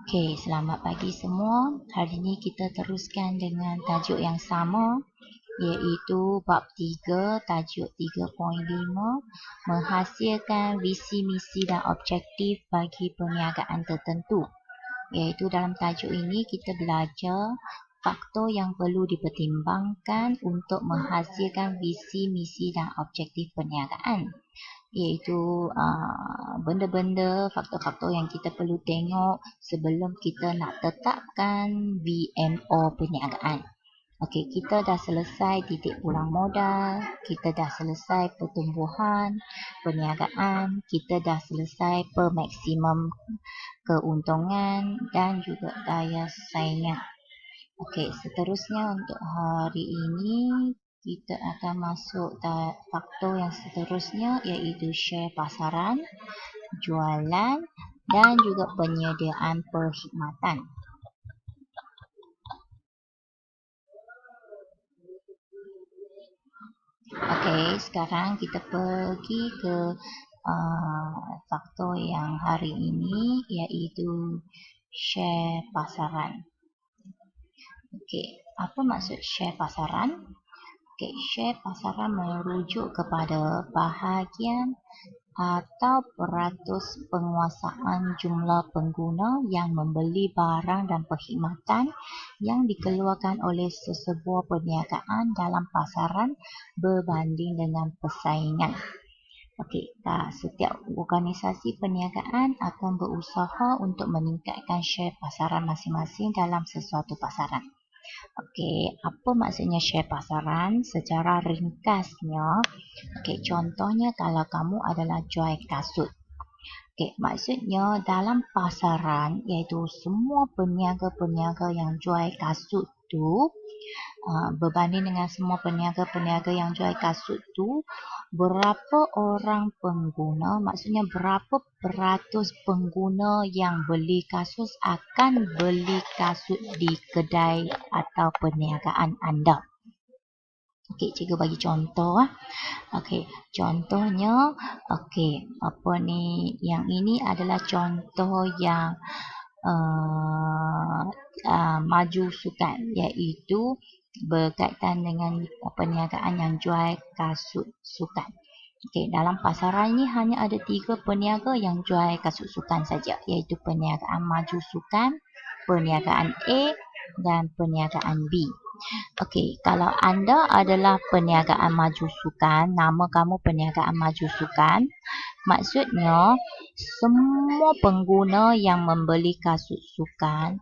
Okey, selamat pagi semua. Hari ini kita teruskan dengan tajuk yang sama, iaitu bab 3, tajuk 3.5, menghasilkan visi misi dan objektif bagi perniagaan tertentu. Iaitu dalam tajuk ini kita belajar faktor yang perlu dipertimbangkan untuk menghasilkan visi misi dan objektif perniagaan. Iaitu benda-benda, faktor-faktor yang kita perlu tengok sebelum kita nak tetapkan VMO perniagaan. Okey, kita dah selesai titik pulang modal, kita dah selesai pertumbuhan perniagaan, kita dah selesai pemaksimum keuntungan dan juga daya saingan. Okey, seterusnya untuk hari ini kita akan masuk faktor yang seterusnya, iaitu share pasaran, jualan dan juga penyediaan perkhidmatan. Okey, sekarang kita pergi ke faktor yang hari ini, iaitu share pasaran. Okey, apa maksud share pasaran? Okey, share pasaran merujuk kepada bahagian atau peratus penguasaan jumlah pengguna yang membeli barang dan perkhidmatan yang dikeluarkan oleh sesebuah perniagaan dalam pasaran berbanding dengan persaingan. Okey, setiap organisasi perniagaan akan berusaha untuk meningkatkan share pasaran masing-masing dalam sesuatu pasaran. Okey, apa maksudnya share pasaran? Secara ringkasnya, okey, contohnya kalau kamu adalah jual kasut. Okey, maksudnya dalam pasaran, iaitu semua peniaga-peniaga yang jual kasut tu, berbanding dengan semua peniaga-peniaga yang jual kasut tu, berapa orang pengguna, maksudnya berapa peratus pengguna yang beli kasut akan beli kasut di kedai atau perniagaan anda. Okey, cikgu bagi contoh. Okey, contohnya, okey, apa ni, yang ini adalah contoh yang maju sukan, iaitu berkaitan dengan perniagaan yang jual kasut sukan. Okey, dalam pasaran ini hanya ada 3 peniaga yang jual kasut sukan saja, iaitu perniagaan maju sukan, perniagaan A dan perniagaan B. Okey, kalau anda adalah perniagaan maju sukan, nama kamu perniagaan maju sukan, maksudnya semua pengguna yang membeli kasut sukan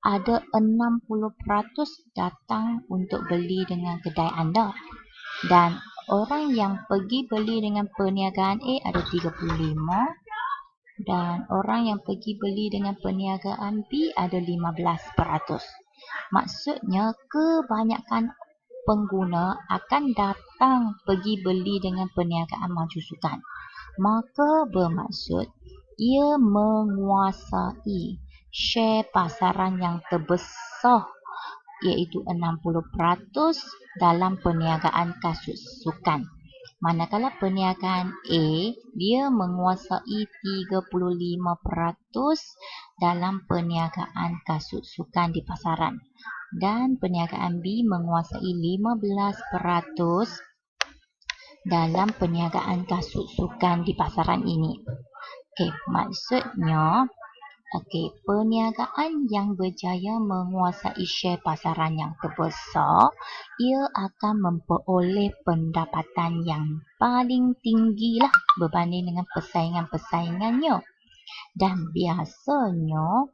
ada 60% datang untuk beli dengan kedai anda. Dan orang yang pergi beli dengan perniagaan A ada 35 dan orang yang pergi beli dengan perniagaan B ada 15%. Maksudnya kebanyakan pengguna akan datang pergi beli dengan perniagaan maju sukan. Maka bermaksud ia menguasai share pasaran yang terbesar, iaitu 60% dalam perniagaan kasut sukan. Manakala perniagaan A, dia menguasai 35% dalam perniagaan kasut sukan di pasaran. Dan perniagaan B menguasai 15% dalam perniagaan kasut sukan di pasaran ini. Okey, maksudnya, okey, perniagaan yang berjaya menguasai share pasaran yang terbesar, ia akan memperoleh pendapatan yang paling tinggi lah berbanding dengan persaingan-persaingannya. Dan biasanya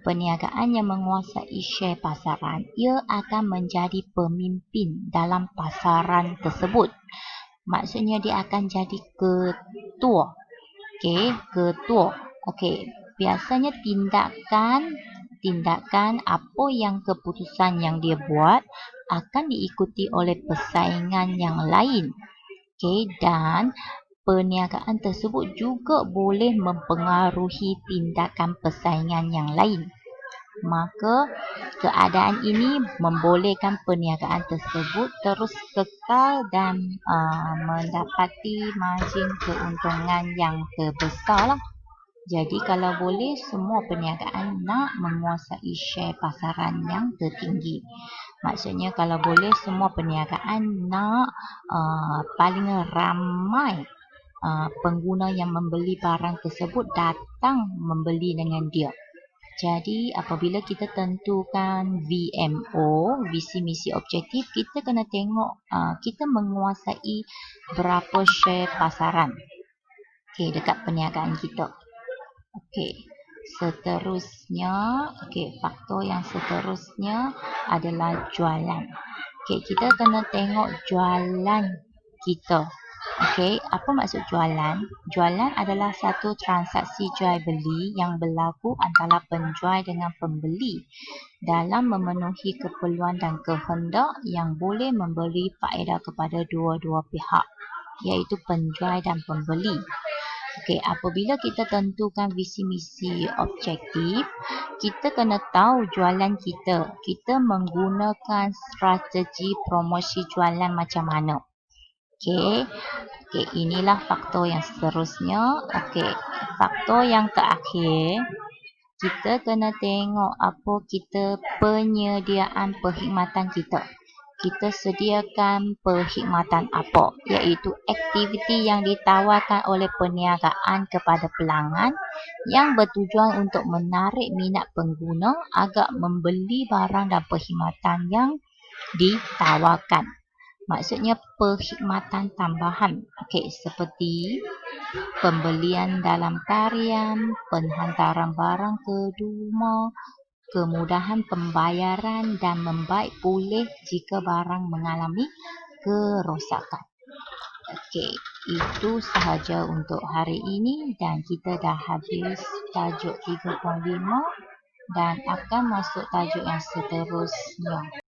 perniagaan yang menguasai share pasaran, ia akan menjadi pemimpin dalam pasaran tersebut. Maksudnya dia akan jadi ketua. Okey, ketua. Okey, biasanya tindakan apa yang keputusan yang dia buat akan diikuti oleh persaingan yang lain. Okey, dan perniagaan tersebut juga boleh mempengaruhi tindakan persaingan yang lain. Maka keadaan ini membolehkan perniagaan tersebut terus kekal dan mendapati margin keuntungan yang terbesar lah. Jadi kalau boleh semua perniagaan nak menguasai share pasaran yang tertinggi. Maksudnya kalau boleh semua perniagaan nak paling ramai pengguna yang membeli barang tersebut datang membeli dengan dia. Jadi apabila kita tentukan VMO, visi misi objektif, kita kena tengok kita menguasai berapa share pasaran dekat perniagaan kita. Seterusnya, faktor yang seterusnya adalah jualan. Kita kena tengok jualan kita. Apa maksud jualan? Jualan adalah satu transaksi jual beli yang berlaku antara penjual dengan pembeli dalam memenuhi keperluan dan kehendak yang boleh memberi faedah kepada dua-dua pihak, iaitu penjual dan pembeli. Apabila kita tentukan visi misi objektif, kita kena tahu jualan kita. Kita menggunakan strategi promosi jualan macam mana. Inilah faktor yang seterusnya. Faktor yang terakhir, kita kena tengok apa penyediaan perkhidmatan kita. Kita sediakan perkhidmatan apa, iaitu aktiviti yang ditawarkan oleh perniagaan kepada pelanggan yang bertujuan untuk menarik minat pengguna agar membeli barang dan perkhidmatan yang ditawarkan. Maksudnya perkhidmatan tambahan, seperti pembelian dalam tarian, penghantaran barang ke rumah, kemudahan pembayaran dan membaik pulih jika barang mengalami kerosakan. Itu sahaja untuk hari ini dan kita dah habis tajuk 3.5 dan akan masuk tajuk yang seterusnya.